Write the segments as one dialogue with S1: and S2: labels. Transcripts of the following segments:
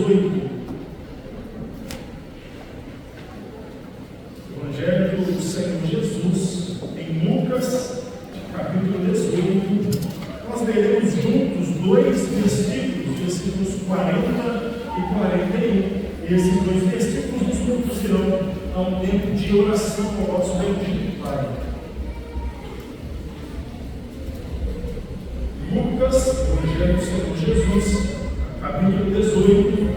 S1: 18. Evangelho do Senhor Jesus, em Lucas, capítulo 18, nós leremos juntos dois versículos, versículos 40 e 41. Esses dois versículos nos conduzirão a um tempo de oração com o nosso bendito Pai. Lucas, Evangelho do Senhor Jesus, capítulo 18,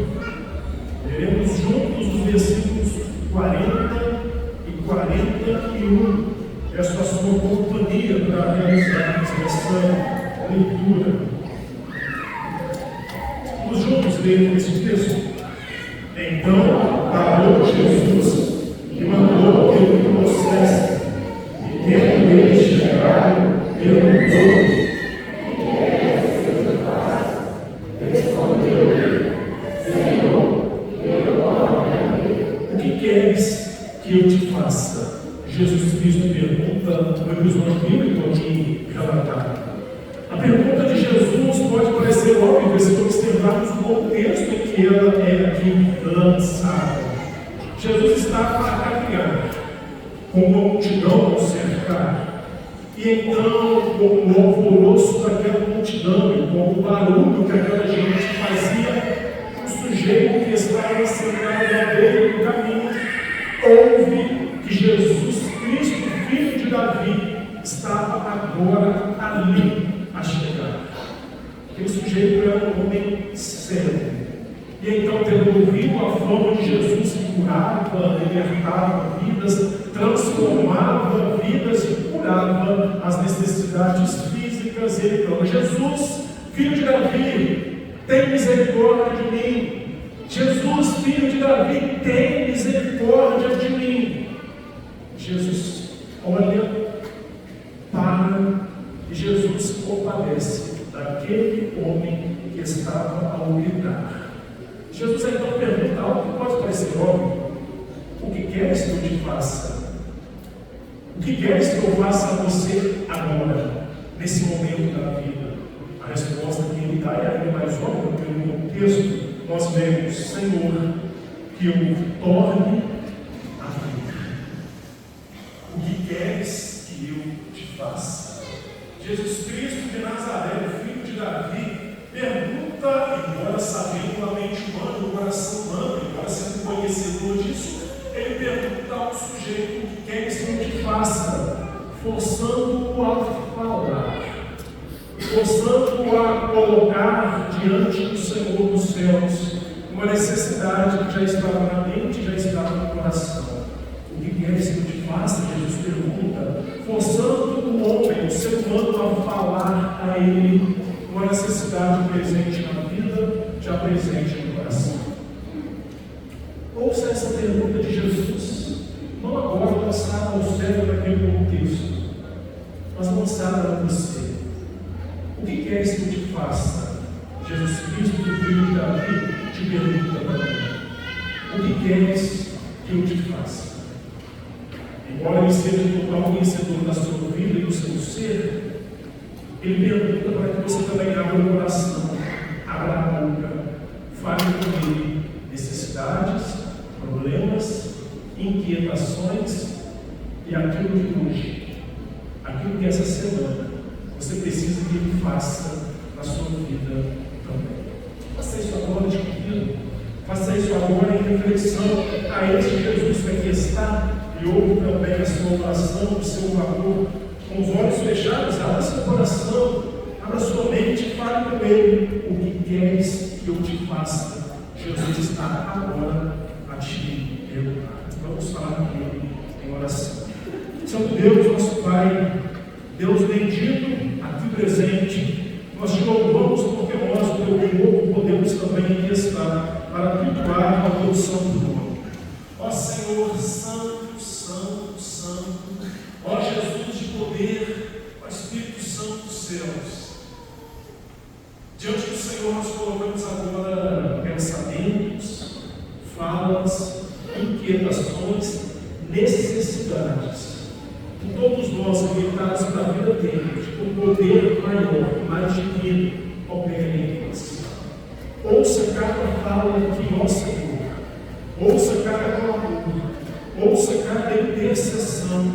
S1: leremos juntos os versículos 40 e 41. Peço a sua companhia para realizarmos essa leitura. Vamos juntos ler esse texto. Então parou Jesus e mandou que ele trouxesse, e tendo ele chegado, perguntou: que eu te faça? Jesus Cristo pergunta no episódio bíblico aqui relatado. A pergunta de Jesus pode parecer óbvia se observarmos o contexto em que ela é aqui lançada. Jesus estava a caminhar, com uma multidão ao cercar, e então, com o alvoroço daquela multidão e com o barulho que aquela gente fazia, o sujeito que estava sentado à beira do caminho ouve que Jesus Cristo, filho de Davi, estava agora ali a chegar. Aquele sujeito era um homem cego. E então, tendo ouvido a fama de Jesus que curava, libertava vidas, transformava vidas e curava as necessidades físicas, ele clama: Jesus, filho de Davi, tem misericórdia de mim. Jesus, filho de Davi, tem misericórdia de mim. Jesus olha, para, e Jesus compadece daquele homem que estava ao gritar. Jesus então pergunta algo que pode parecer óbvio: o que queres que eu te faça? O que queres que eu faça a você agora, nesse momento da vida? A resposta que ele dá é ainda mais óbvia pelo contexto. Nós vemos: Senhor, que eu torne a vida. O que queres que eu te faça? Jesus Cristo de Nazaré, filho de Davi, pergunta, embora sabendo a mente humana, o coração humano, embora sendo conhecedor disso, ele pergunta ao sujeito: o que queres que eu te faça? Forçando-o a falar, forçando-o a colocar diante do Senhor dos céus uma necessidade que já estava na mente, já estava no coração. O que queres que eu te faça? Jesus pergunta, forçando o homem, o ser humano, a falar a ele uma necessidade presente na vida, já presente no coração. Ouça essa pergunta de Jesus, não agora lançada ao cérebro naquele contexto, mas lançada a você. O que queres que eu te faça? Jesus Cristo, filho de Davi, te pergunta para mim: o que queres que eu te faça? Embora ele seja total conhecedor da sua vida e do seu ser, ele pergunta para que você também abra o coração, abra a boca, fale com ele necessidades, problemas, inquietações e aquilo que hoje, aquilo que essa semana você precisa que ele faça na sua vida também. Faça isso agora de pedido, faça isso agora em reflexão a este Jesus que aqui está e ouve também a sua oração, o seu clamor, com os olhos fechados. Abra seu coração, abra sua mente, fale com ele: o que queres que eu te faça? Jesus está agora a te perguntar. Vamos falar com ele em oração. Santo Deus, nosso Pai, Deus bendito, aqui presente, nós te louvamos porque nós, o teu povo, podemos também aqui estar para cultuar ao teu santo nome. Ó Senhor, santo, santo, santo, ó Jesus de poder, ó Espírito Santo dos céus, diante do Senhor nós colocamos agora pensamentos, falas, inquietações, necessidades de todos nós habilitados para a vida dele, o poder maior, mais divino, opera em nós. Ouça cada fala fala que, ó Senhor, ouça cada clamor, ouça cada intercessão,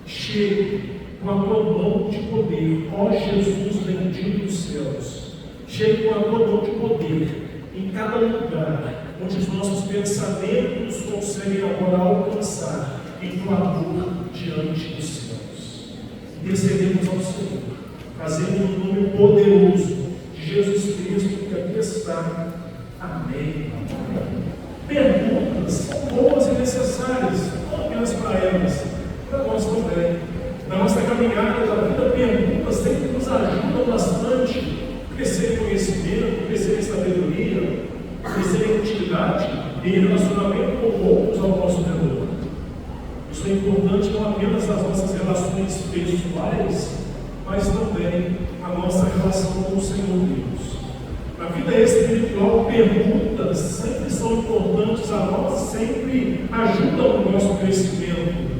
S1: chegue com a tua mão de poder, ó Jesus bendito dos céus, chegue com a tua mão de poder em cada lugar onde os nossos pensamentos conseguem agora alcançar em clamor diante dos céus. Intercedemos ao Senhor, fazendo no nome poderoso de Jesus Cristo que aqui está. Amém. Perguntas são boas e necessárias, não apenas para elas, para nós também. Na nossa caminhada da vida, perguntas sempre nos ajudam bastante a crescer em conhecimento, crescer em sabedoria, crescer em utilidade e em relacionamento com outros ao nosso redor. Isso é importante não apenas nas nossas relações pessoais, mas também a nossa relação com o Senhor Deus. Na vida espiritual, perguntas sempre são importantes a nós, sempre ajudam no nosso crescimento.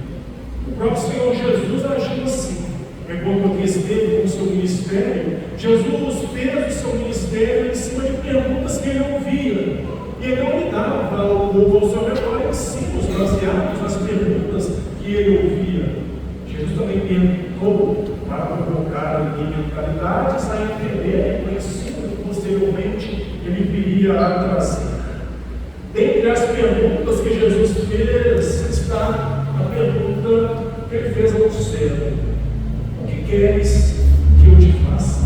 S1: O próprio Senhor Jesus agiu assim. Enquanto esteve com o seu ministério, Jesus fez o seu ministério em cima de perguntas que ele ouvia. E ele não lhe dava ao povo ao seu redor ensinos baseados nas perguntas que ele ouvia. Jesus também perguntou para provocar em mentalidades a entender o ensino que posteriormente ele viria a trazer. Dentre as perguntas que Jesus fez está a pergunta que ele fez ao céu: o que queres que eu te faça?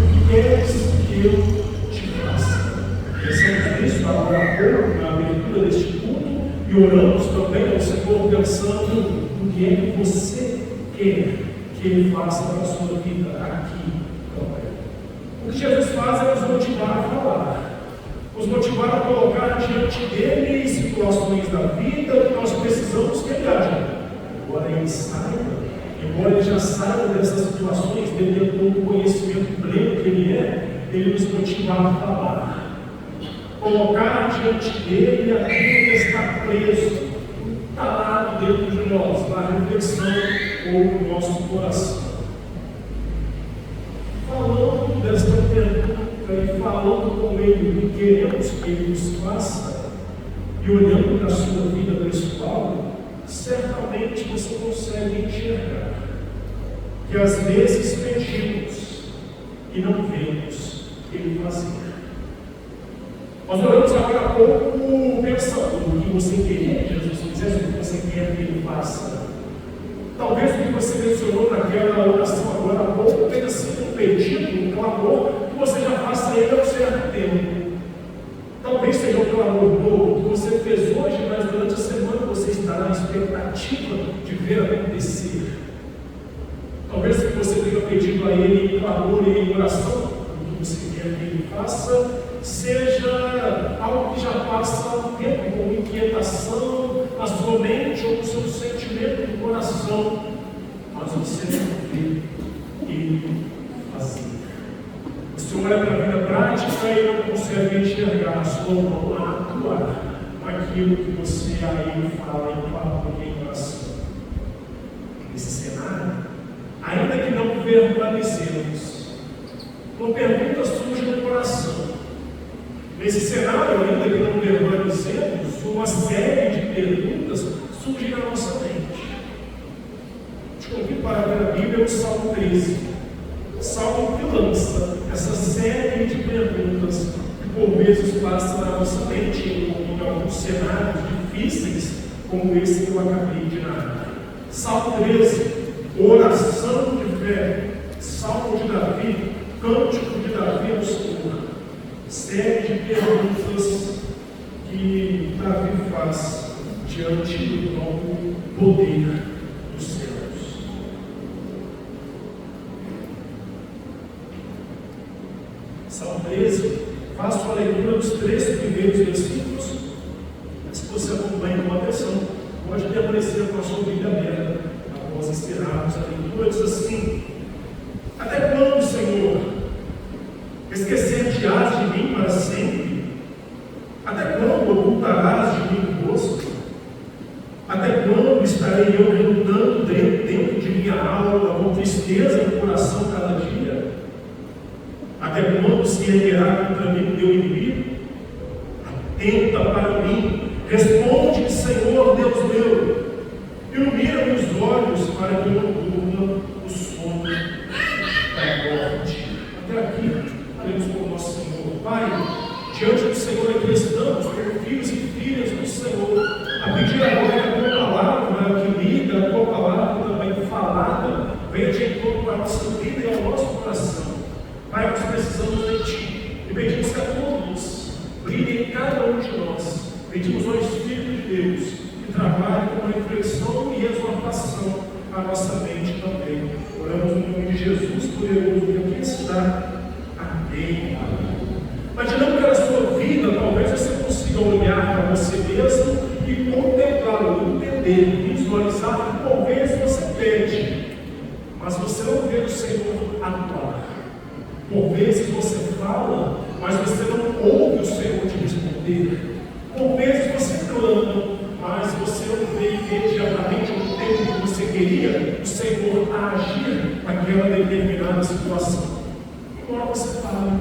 S1: O que queres que eu te faça? Pensamos nisso agora há pouco, na abertura deste culto, e oramos também ao Senhor pensando no que é que você quer que Ele faça para a sua vida aqui também. O que Jesus faz é nos motivar a falar, nos motivar a colocar diante dele situações da vida que nós precisamos que ele haja. Embora ele já saiba dessas situações, dentro do conhecimento pleno que ele é, ele nos motiva a falar. Colocar diante dele aquilo que está preso, calado dentro de nós, na reflexão ou no nosso coração. Falando desta pergunta e falando com ele o que queremos que ele nos faça, e olhando para a sua vida pessoal, certamente você consegue enxergar que às vezes pedimos e não vemos ele fazer. Nós oramos agora há pouco pensando no que você queria que Jesus fizesse, o que você quer que ele faça. Talvez o que você mencionou naquela oração agora há pouco tenha sido um pedido, um clamor, que você já faça ele ao certo tempo. Talvez seja um clamor novo que você fez hoje, mas durante a semana você estará na expectativa de ver acontecer. Talvez o que você tenha pedido a ele em clamor e em oração, o que você quer que ele faça, seja algo que já passa há um tempo, como inquietação na sua mente ou no seu sentimento do coração, mas você não vê ele fazer. Você olha para a vida prática e não consegue enxergar a sua mão atuar naquilo que você aí fala em clamor e em oração. Nesse cenário, ainda que não verbalizemos, uma pergunta surge no coração. Nesse cenário, ainda que não verbalizemos, uma série de perguntas surge na nossa mente. Te convido para ver a Bíblia, o Salmo 13. O Salmo que lança essa série de perguntas que por vezes passa na nossa mente em alguns cenários difíceis, como esse que eu acabei de narrar. Salmo 13, oração de fé, Salmo de Davi, cântico de Davi ao Senhor. Série de perguntas que Davi faz diante do novo poder dos céus. Salmo 13, faço a leitura dos 3 primeiros versículos. Se você acompanha com atenção, pode permanecer com a sua Bíblia aberta após encerrarmos a leitura. Diz assim: até quando, Senhor, esquecer-te-ás de mim para sempre? Até quando ocultarás de mim o rosto? Até quando estarei eu relutando dentro de minha alma, com tristeza no coração cada dia? Até quando se erguerá contra mim o meu inimigo? atenta para mim, responde, Senhor Deus meu, ilumina os olhos para que eu não durma o sono da morte. Até aqui, oremos com o nosso Senhor. Pai, diante do Senhor aqui estamos, como filhos e filhas do Senhor, a pedir agora que a tua palavra que lida, a tua palavra também falada, venha de encontro para a nossa vida e ao nosso coração. Pai, nós precisamos de Ti e pedimos que a tua luz brilhe em cada um de nós. Pedimos ao Espírito de Deus que trabalhe com reflexão e exortação a nossa mente também. Oramos no nome de Jesus, poderoso que aqui está. Amém. Mas de não pela sua vida, talvez você consiga olhar para você mesmo e contemplá-lo, entender, visualizar. Por vezes você pede, mas você não vê o Senhor atuar. Por vezes você fala, mas você não ouve o Senhor te responder. Por vezes você clama, mas você não vê imediatamente o tempo que você queria o Senhor agir naquela determinada situação. Embora você fale,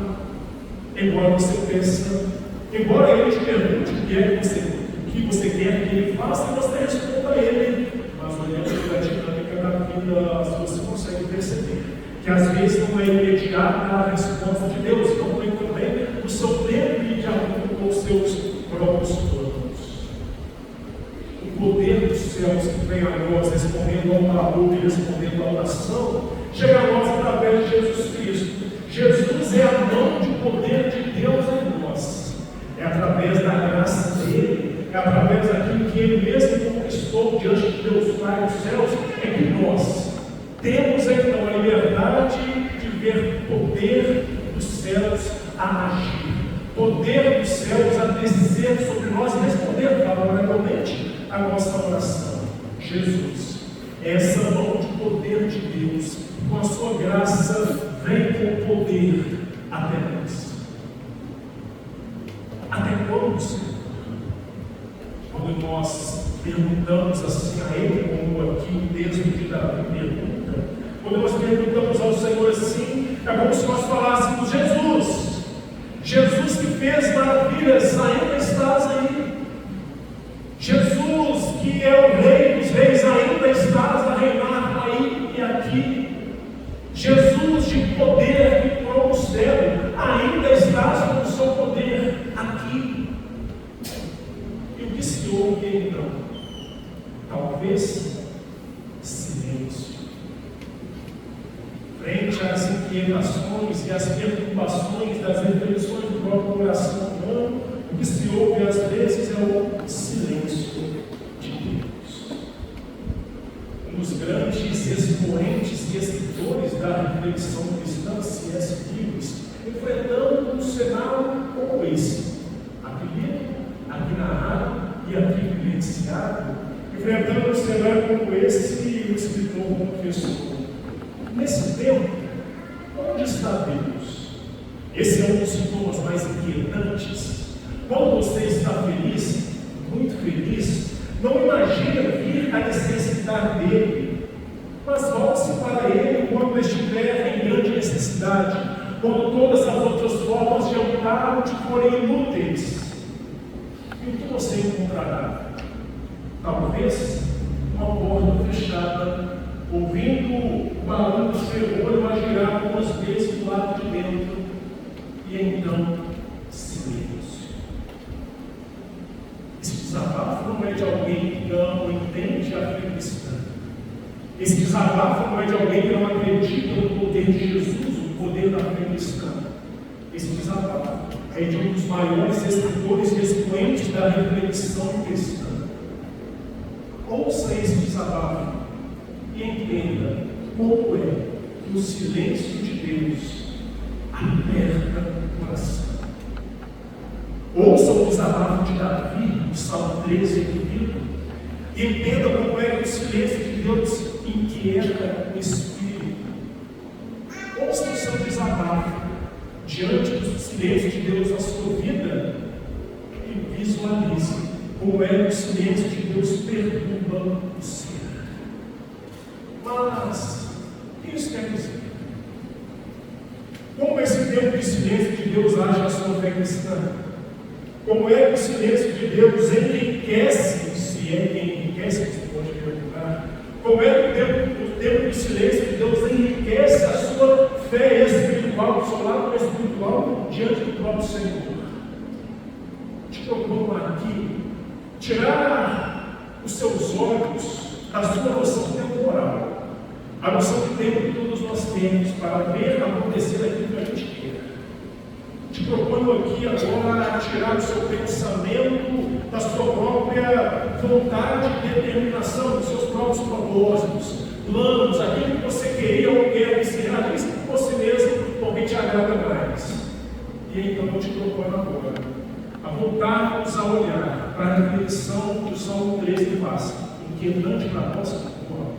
S1: embora você peça, embora Ele te pergunte o que você quer que Ele faça, e você responda a Ele. Mas olhando para a dinâmica da vida, você consegue perceber que às vezes não é imediata a resposta de Deus, não tem também o seu tempo e de acordo com os seus próprios planos. O poder dos céus que vem a nós, respondendo ao clamor e respondendo à oração, chega a nós através de Jesus Cristo. Jesus é a mão de poder de Deus em nós. É através da graça dele, é através daquilo que ele mesmo conquistou diante de Deus Pai dos céus, é que nós temos então a liberdade de ver o poder dos céus a agir, poder dos céus a descer sobre nós e responder favoravelmente a nossa oração. Jesus, essa mão de poder de Deus, com a sua graça, vem com poder até nós. Até quando, Senhor? Quando nós perguntamos assim a Ele, como aqui o texto de Davi pergunta, quando nós perguntamos ao Senhor assim, é como se nós falássemos: Jesus, Jesus que fez maravilhas, ainda estás aí. Jesus que é o Rei dos Reis, ainda estás a reinar aí e aqui. Jesus de poder que prova o céu, ainda estás com o seu poder aqui. E o que se ouve então? Talvez silêncio. Frente às inquietações e às perturbações das reflexões do próprio coração humano, o que se ouve às vezes é o silêncio de Deus. Um dos grandes expoentes e escritores da reflexão cristã, C.S. Lewis, enfrentando um cenário como esse, aqui lido, aqui narrado e aqui vivenciado, enfrentando um cenário como esse, o escritor confessou: nesse tempo, onde está Deus? Esse é um dos sintomas mais inquietantes. Quando você está feliz, muito feliz, não imagina vir a necessitar dele, mas volte-se para ele quando estiver em grande necessidade, quando todas as outras formas de amparo te forem inúteis. E o que você encontrará? Talvez uma porta fechada, ouvindo o barulho do ferrolho a girar algumas vezes do lado de dentro, e então silêncio. Esse desabafo não é de alguém que não entende a fé cristã. Esse desabafo não é de alguém que não acredita no poder de Jesus, no poder da fé cristã. Esse desabafo é de um dos maiores escritores e expoentes da reflexão cristã. Ouça esse desabafo e entenda como é que o silêncio de Deus aperta o coração. Ouça o desabafo de Davi, no Salmo 13 aqui, e entenda como é que o silêncio de Deus inquieta o espírito. Ouça o seu desabafo diante do silêncio de Deus na sua vida e visualize como é que o silêncio de Deus perturba o ser. Mas, o que isso quer dizer? Como esse tempo de silêncio de Deus age na sua fé cristã? Como é que o silêncio de Deus enriquece, se é que enriquece, você pode perguntar, como é que o tempo do silêncio de Deus enriquece a sua fé espiritual, o seu lado espiritual diante do próprio Senhor? Te proponho aqui tirar os seus olhos da sua noção temporal, a noção de tempo que todos nós temos para ver acontecer aquilo que a gente quer. Te proponho aqui agora tirar o seu pensamento da sua própria vontade e determinação, dos seus próprios propósitos, planos, aquilo que você queria ou quer que se realize por você mesmo, porque te agrada mais. E então eu te proponho agora a voltarmos a olhar para a reflexão do Salmo 3 que passa, inquietante para a nossa cultura.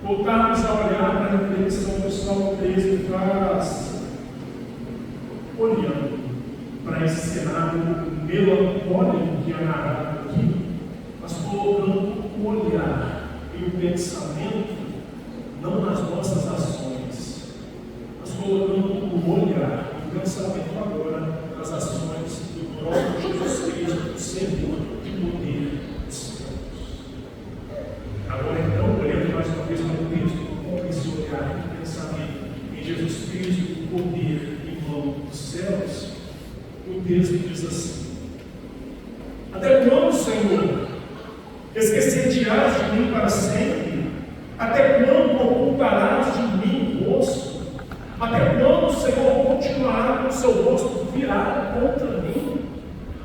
S1: Voltarmos a olhar para a reflexão do Salmo 3 que faz, olhando para esse cenário melancólico que é narrado aqui, mas colocando o olhar e o pensamento não nas nossas ações, mas colocando o olhar e o pensamento agora nas ações do próprio Jesus Cristo, Senhor de poder dos céus. Agora então, olhando mais uma vez para o texto, com esse olhar e pensamento em Jesus Cristo, o poder dos céus, o texto diz assim: até quando, Senhor, esquecer-te-ás de mim para sempre? Até quando ocultarás de mim o rosto? Até quando o Senhor continuará com o seu rosto virado contra mim?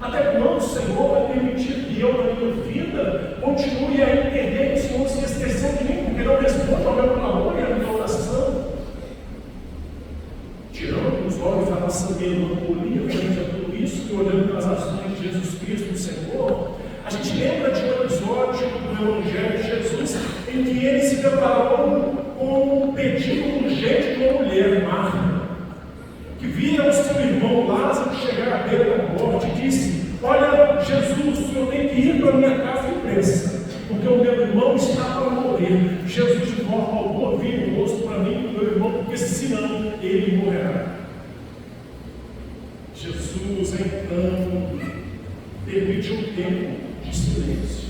S1: Até quando o Senhor vai permitir que eu, na minha vida, continue a entender que o Senhor se esqueceu de mim, porque não responde ao meu clamor e à minha oração? Tirando os olhos da nossa melancolia frente a tudo isso, e olhando para as ações de Jesus Cristo, o Senhor, a gente lembra de um episódio do Evangelho de Jesus, em que ele se deparou com um pedido urgente de uma mulher, Marta, que via o seu irmão Lázaro chegar à beira da morte e disse: olha, Jesus, o senhor tem que ir para a minha casa depressa, porque o meu irmão está para morrer. Jesus de volta ao vira o rosto para mim, meu irmão, porque senão ele morrerá. Jesus então permite um tempo de silêncio.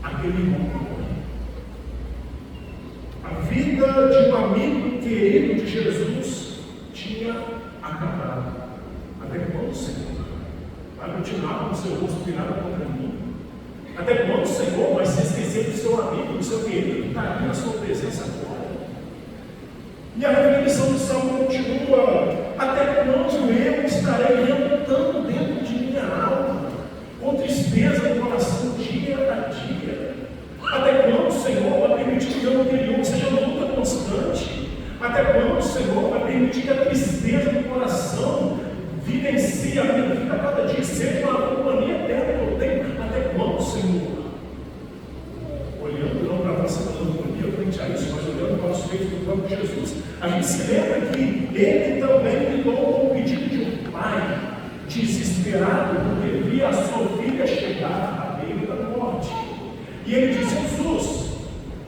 S1: Aquele irmão morre. A vida de um amigo querido de Jesus tinha acabado. Até quando, Senhor? Vai continuar com o seu rosto virado contra mim? Até quando, Senhor, vai se esquecer do seu amigo, do seu querido, que está aqui na sua presença agora? E a reflexão do Salmo continua: até quando eu estarei relutando dentro de minha alma, com tristeza no coração dia a dia? Até quando, Senhor, vai permitir que o meu interior seja uma luta constante? Até quando, Senhor, vai permitir que a tristeza do coração vivencie a minha vida a cada dia, seja uma companhia eterna que eu tenho? Até quando, Senhor? Olhando não para a nossa melancolia frente a isso, mas olhando para os feitos do próprio Jesus, a gente se lembra que ele também lidou com o pedido de um pai desesperado, porque via a sua filha chegar à beira da morte. E ele disse: Jesus,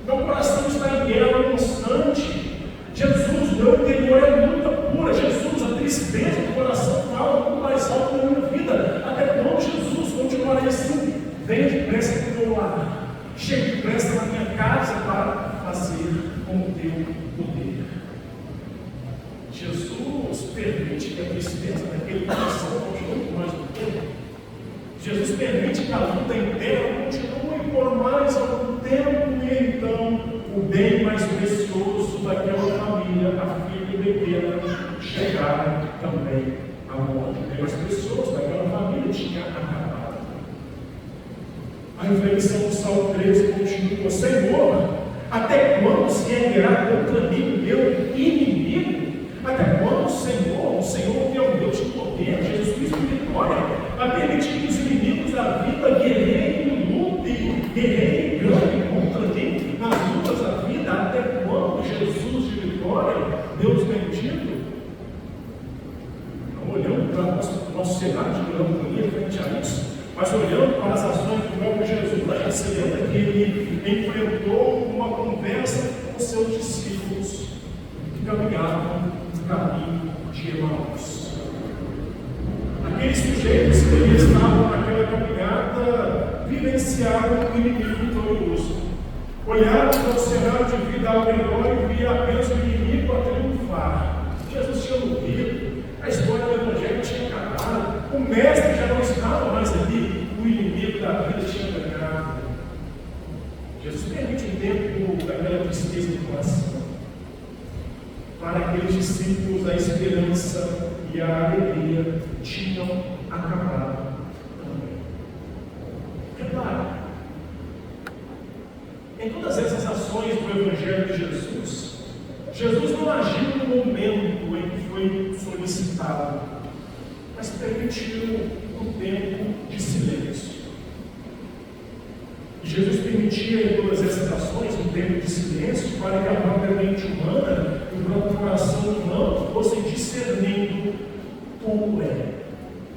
S1: meu coração está em guerra constante. Jesus, meu interior é luta pura. Jesus, a tristeza do coração fala muito mais alto na minha vida. Até quando, Jesus, continuarei assim? Venha depressa para o meu lar. Chegue depressa na minha casa para fazer com o teu poder. Jesus permite que a tristeza daquele coração continue mais um tempo. Jesus permite que a luta interna continue por mais algum tempo, e então o bem mais precioso daquela família, a filha pequena, chegar também à morte. O bem mais precioso daquela família tinha acabado. A reflexão do Salmo 13 continua: Senhor, até quando se erguerá contra mim o meu inimigo? Até quando, Senhor, o Senhor que é o Deus de poder, Jesus Cristo de vitória, vai permitir que os inimigos da vida guerreiem e lutem, guerreiem e ganhem contra mim nas lutas da vida? Até quando, Jesus de vitória, Deus bendito? Não olhando para o nosso cenário de melancolia frente a isso, mas olhando para as ações do próprio Jesus, a gente se lembra que ele enfrentou uma conversa com os seus discípulos que caminhavam no caminho de Emaús. Aquele aqueles sujeitos que estavam naquela caminhada vivenciaram o inimigo vitorioso. Olharam para o cenário de vida ao redor e via apenas o inimigo a triunfar. Jesus tinha morrido, a história do Evangelho tinha acabado, o mestre já não estava mais ali, o inimigo da vida tinha ganhado. Jesus permite um tempo daquela tristeza do coração. Para aqueles discípulos, a esperança e a alegria tinham acabado também. Repare, em todas essas ações do Evangelho de Jesus, Jesus não agiu no momento em que foi solicitado, mas permitiu um tempo de silêncio. Jesus permitia em todas essas ações um tempo de silêncio para que a própria mente humana e o próprio coração humano fossem discernindo como é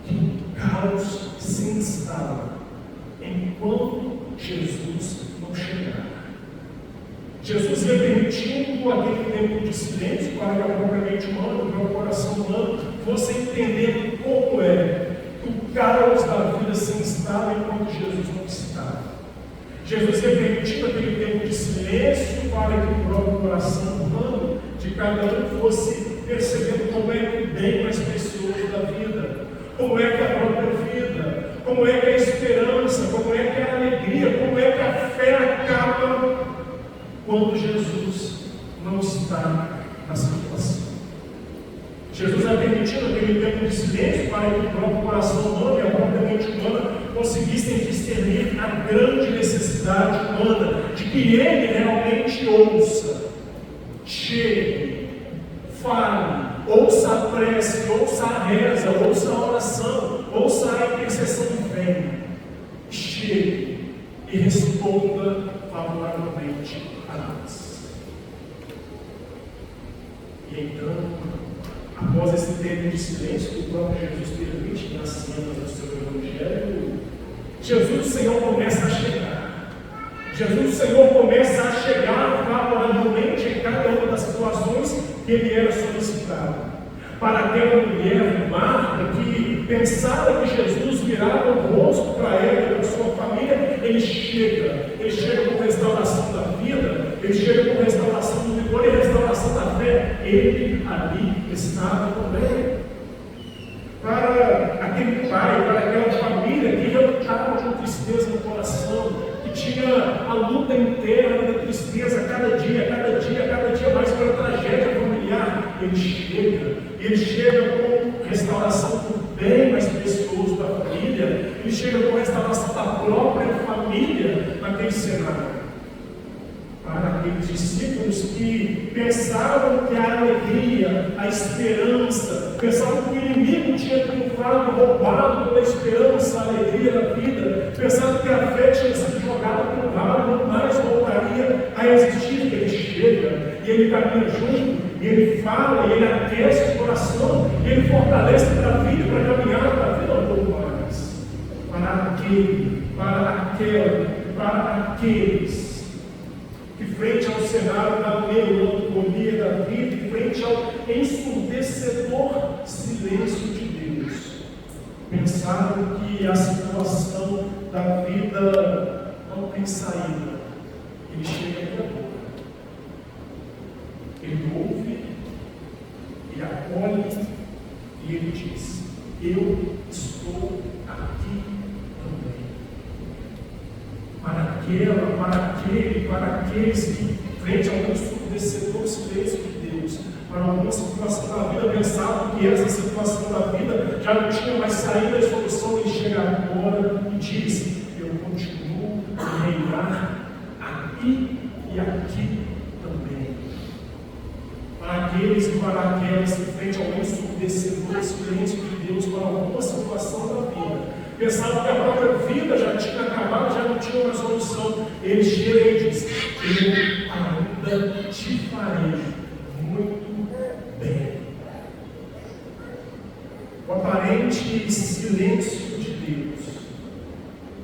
S1: que o caos se instala enquanto Jesus não chegar. Jesus ia permitindo aquele tempo de silêncio para que a própria mente humana e o próprio coração humano fossem entendendo como é que o caos da vida se instala enquanto Jesus não está. Jesus ia permitindo aquele tempo de silêncio para que o próprio coração humano de cada um fosse percebendo como é que o bem mais precioso da vida, como é que a própria vida, como é que a esperança, como é que a alegria, como é que a fé acaba quando Jesus não está na situação. Jesus ia permitindo aquele tempo de silêncio para que o próprio coração humano e a própria mente humana conseguissem discernir a grande necessidade humana de que Ele realmente ouça, chegue, fale, ouça a prece, ouça a reza, ouça a oração, ouça a intercessão do bem, chegue e responda favoravelmente a nós. E então, após esse tempo de silêncio que o próprio Jesus permite nas cenas do seu Evangelho, Jesus o Senhor começa a chegar. Jesus o Senhor começa a chegar favoravelmente em cada uma das situações que ele era solicitado. Para aquela mulher, Marta, que pensava que Jesus virava o rosto para ela e para sua família, ele chega com restauração da vida, ele chega com restauração do vigor e restauração da fé. Ele ali estava também. Para aquele pai, para aquela família que relutava com tristeza no coração, que tinha a luta interna da tristeza cada dia mais pela tragédia familiar, ele chega com restauração do bem mais precioso da família, ele chega com restauração da própria família naquele cenário. Para aqueles discípulos que pensavam que a alegria, a esperança, pensavam que o inimigo tinha triunfado, roubado toda a esperança, a alegria da vida, pensavam que a fé tinha sido jogada para o lado, não mais voltaria a existir. Ele chega e ele caminha junto, e ele fala, e ele aquece o coração, e ele fortalece para a vida, para a caminhada da vida um pouco mais. Para aqueles que frente ao cenário da melancolia da vida, e frente ao ensurdecedor silêncio de Deus, pensaram que a situação da vida não tem saída. Ele chega aqui agora. Ele ouve, ele acolhe e ele diz: eu estou aqui também. Para aqueles que, frente ao ensurdecedor silêncio de Deus, para alguma situação da vida, pensavam que essa situação da vida já não tinha mais saída e solução, ele chega agora e diz: eu continuo a reinar aqui e aqui também. Para aqueles e para aquelas que, frente ao ensurdecedor silêncio de Deus, para alguma situação da vida, pensavam que a própria vida já tinha acabado, já não tinha mais solução. Ele chega e diz: eu ainda te farei muito bem. O aparente silêncio de Deus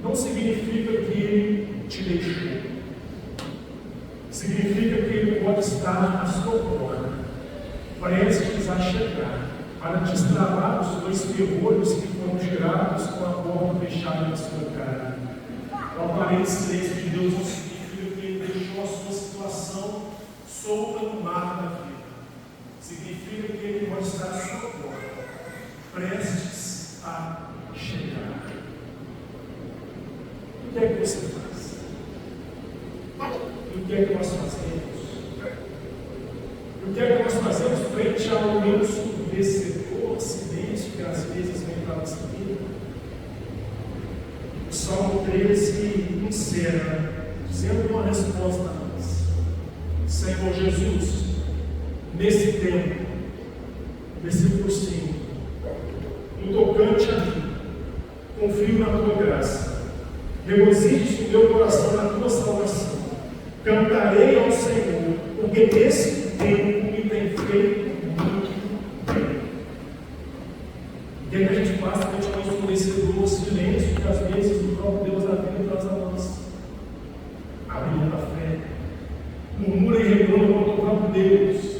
S1: não significa que Ele te deixou. Significa que Ele pode estar à sua porta, prestes a chegar, para destravar os dois ferrolhos que foram fomos tirados com a porta fechada na sua cara. O aparente silêncio de Deus não significa que Ele deixou a sua situação solta no mar da vida. Significa que Ele pode estar à sua porta, prestes a chegar. O que é que você faz? E o que é que nós fazemos? O que é que nós fazemos frente ao ensurdecedor silêncio que às vezes vem para a nossa vida? O Salmo 13 encerra dizendo uma resposta a nós: Senhor Jesus, nesse tempo, versículo 5, no tocante a mim, confio na tua graça, regozije o meu coração na tua salvação, cantarei ao Senhor, porque nesse tempo me tem feito muito bem. O que é que a gente faz frente ao ensurdecedor, silêncio que às vezes o próprio Deus da vida traz a nós? Abrindo a fé, murmura e reclama contra o próprio Deus,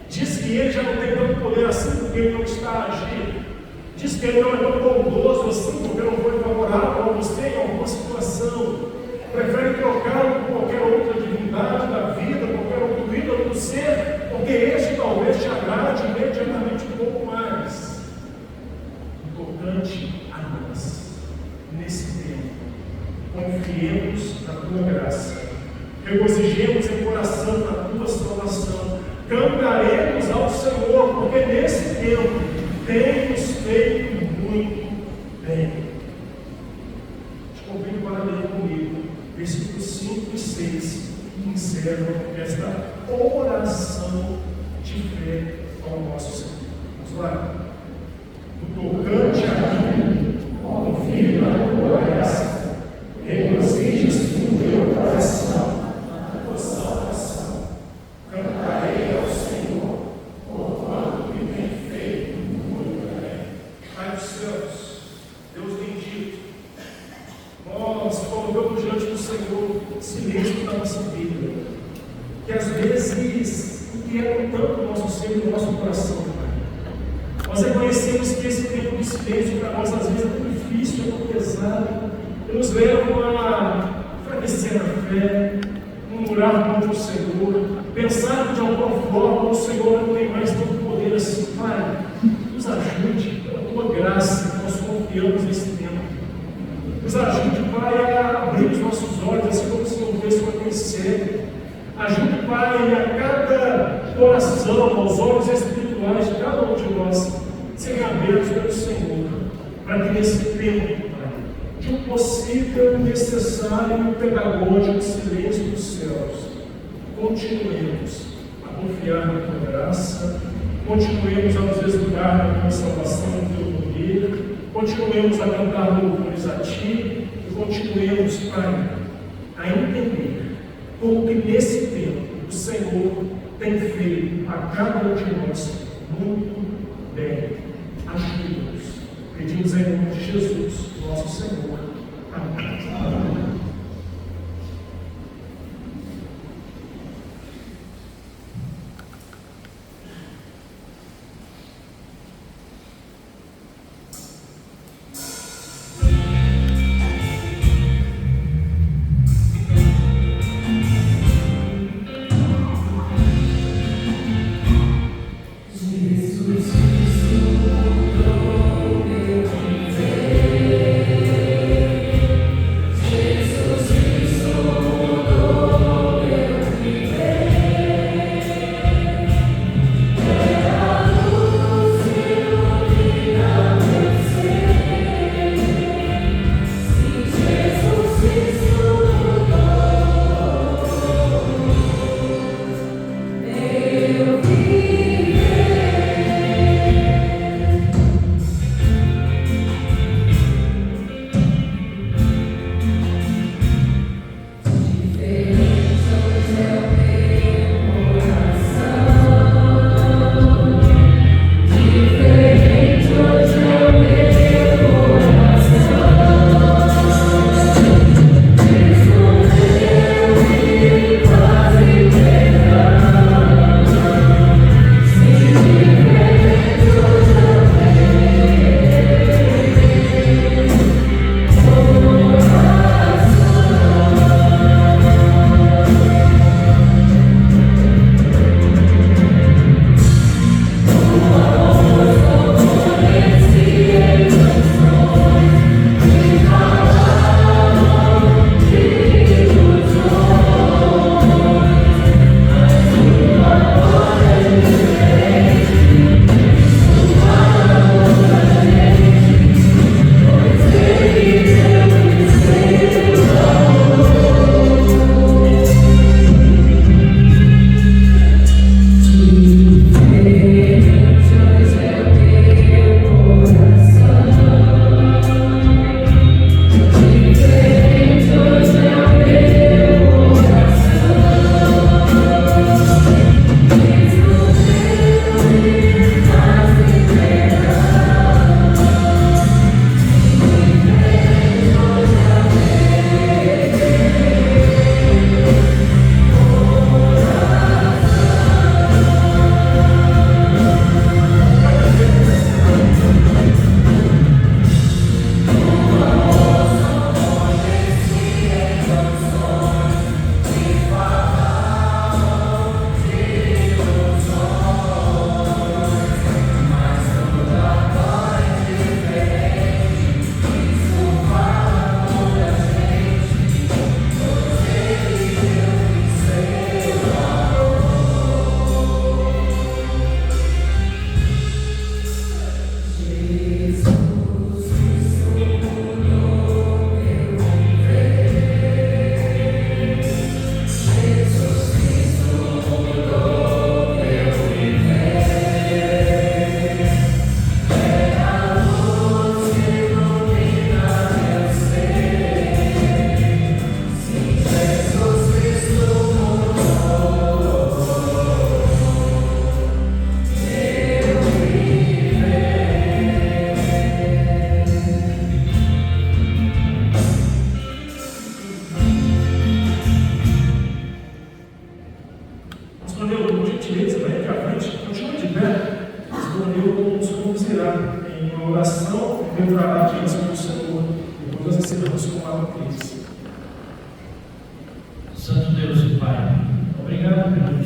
S1: diz que Ele já não tem tanto poder assim porque Ele não está agindo, diz que Ele não é tão bondoso assim porque não foi favorável a você em alguma situação, prefere trocá-lo por qualquer outra divindade da vida, qualquer outro ídolo do ser, porque este talvez te agrade imediatamente um pouco mais. Tocante a nós, nesse tempo, confiemos na tua graça, regozijemos em coração na tua salvação, cantaremos ao Senhor, porque nesse tempo tem nos feito muito bem. Te convido para ler comigo versículos 5 e 6, que encerram esta oração de fé ao nosso Senhor. Vamos lá. No tocante a mim, confio na tua graça, regozijes no teu coração, na tua salvação. Cantarei ao Senhor, porquanto me tem feito muito bem. Pai dos céus, Deus bendito, nós colocamos diante do Senhor silêncio da nossa vida, que às vezes inquieta tanto o nosso ser e o nosso coração, Pai. Nós reconhecemos que esse tempo de silêncio para nós às vezes é tão difícil, é tão pesado, e nos leva a enfraquecer na fé, murmurar contra o Senhor, pensar que de alguma forma o Senhor não tem mais tanto poder assim. Pai, nos ajude pela tua graça, nós confiamos nesse tempo. Nos ajude, Pai, a abrir os nossos olhos, assim como o Senhor fez com aquele cego. Ajude, Pai, a cada coração, aos olhos espirituais de cada um de nós, serem abertos pelo Senhor, para que nesse tempo, Pai, de um possível, necessário e pedagógico silêncio dos céus, continuemos a confiar na tua graça, continuemos a nos desligar da tua salvação e do teu poder, continuemos a cantar louvores a ti e continuemos, Pai, a entender como que nesse tempo o Senhor tem feito a cada um de nós muito bem. Ajuda-nos. Pedimos em nome de Jesus, nosso Senhor. Amém. Amém.
S2: Jesus,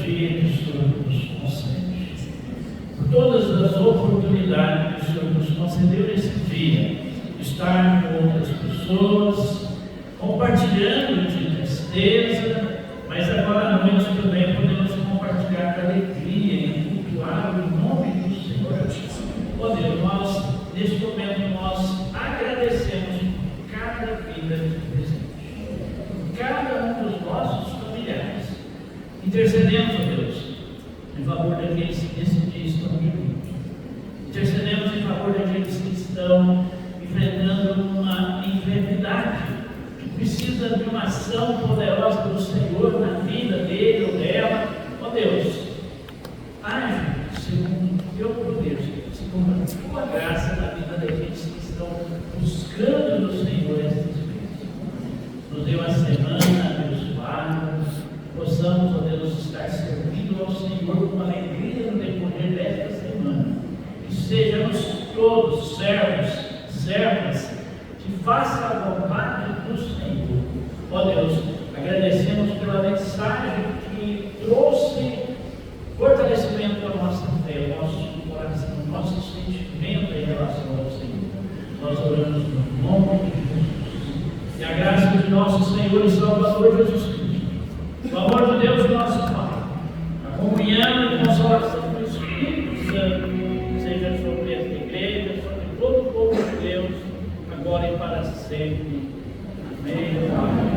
S2: dia que o Senhor nos concede, por todas as oportunidades que o Senhor nos concedeu nesse dia, estar com outras pessoas, compartilhando de tristeza, mas agora à noite também podemos compartilhar da alegria e cultuar o nome do Senhor. Ó Deus, nós, neste momento, nós agradecemos por cada vida de presente, cada um dos nossos familiares. Intercedemos, ó Deus, em favor daqueles que nesse dia estão de luto. Intercedemos em favor daqueles que estão enfrentando uma enfermidade, que precisa de uma ação poderosa do Senhor na vida dele ou dela. Ó Deus, age segundo o teu poder, segundo a tua graça na vida daqueles que estão buscando do Senhor estas bênçãos. Nos dê uma semana abençoada, possamos, ó Deus, estar servindo ao Senhor com alegria no decorrer desta semana. Que sejamos todos servos, servas, que façam a vontade do Senhor. Ó Deus, agradecemos pela mensagem que trouxe fortalecimento para a nossa fé, o nosso coração, o nosso sentimento em relação ao Senhor. Nós oramos no nome de Jesus. E a graça de nosso Senhor e Salvador Jesus Cristo, o amor de Deus, nosso Pai, a comunhão e consolação do Espírito Santo, seja sobre esta igreja, sobre todo o povo de Deus, agora e para sempre. Amém.